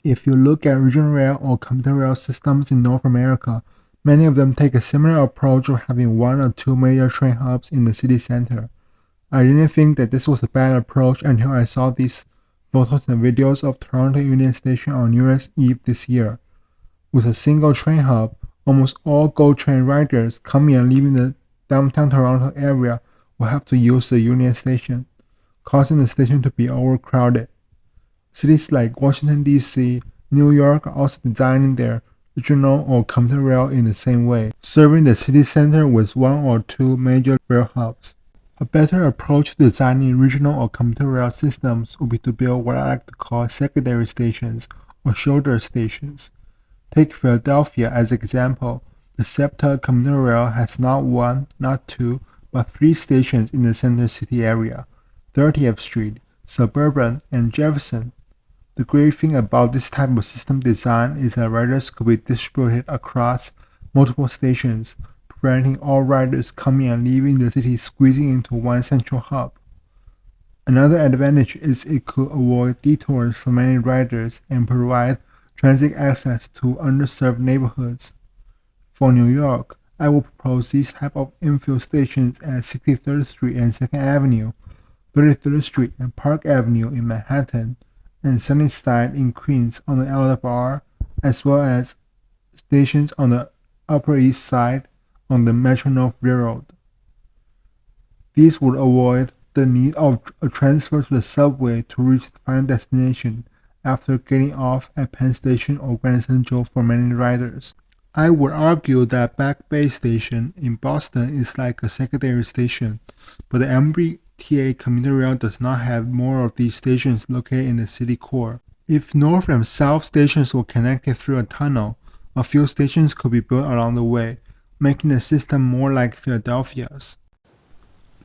If you look at regional rail or commuter rail systems in North America, many of them take a similar approach of having one or two major train hubs in the city center. I didn't think that this was a bad approach until I saw these photos and videos of Toronto Union Station on New Year's Eve this year. With a single train hub, almost all GO train riders coming and leaving the downtown Toronto area will have to use the Union Station, causing the station to be overcrowded. Cities like Washington, D.C., New York are also designing their regional or commuter rail in the same way, serving the city center with one or two major rail hubs. A better approach to designing regional or commuter rail systems would be to build what I like to call secondary stations or shoulder stations. Take Philadelphia as an example. The SEPTA commuter rail has not one, not two, but three stations in the center city area: 30th Street, Suburban, and Jefferson. The great thing about this type of system design is that riders could be distributed across multiple stations, preventing all riders coming and leaving the city squeezing into one central hub. Another advantage is it could avoid detours for many riders and provide transit access to underserved neighborhoods. For New York, I will propose these type of infill stations at 63rd Street and 2nd Avenue, 33rd Street and Park Avenue in Manhattan, and Sunnyside in Queens on the LIRR, as well as stations on the Upper East Side on the Metro-North Railroad. These would avoid the need of a transfer to the subway to reach the final destination after getting off at Penn Station or Grand Central for many riders. I would argue that Back Bay Station in Boston is like a secondary station, but the MBTA commuter rail does not have more of these stations located in the city core. If north and south stations were connected through a tunnel, a few stations could be built along the way, making the system more like Philadelphia's.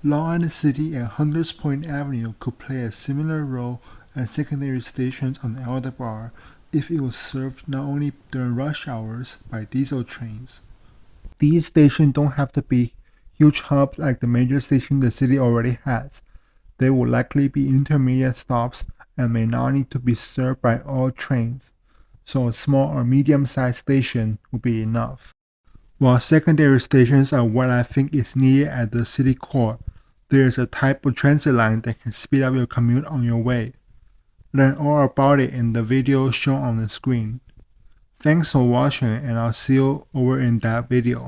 Long Island City and Hunters Point Avenue could play a similar role as secondary stations on the LIRR if it was served not only during rush hours by diesel trains. These stations don't have to be huge hubs like the major stations the city already has. They will likely be intermediate stops and may not need to be served by all trains, so a small or medium-sized station will be enough. While secondary stations are what I think is needed at the city core, there is a type of transit line that can speed up your commute on your way. Learn all about it in the video shown on the screen. Thanks for watching, and I'll see you over in that video.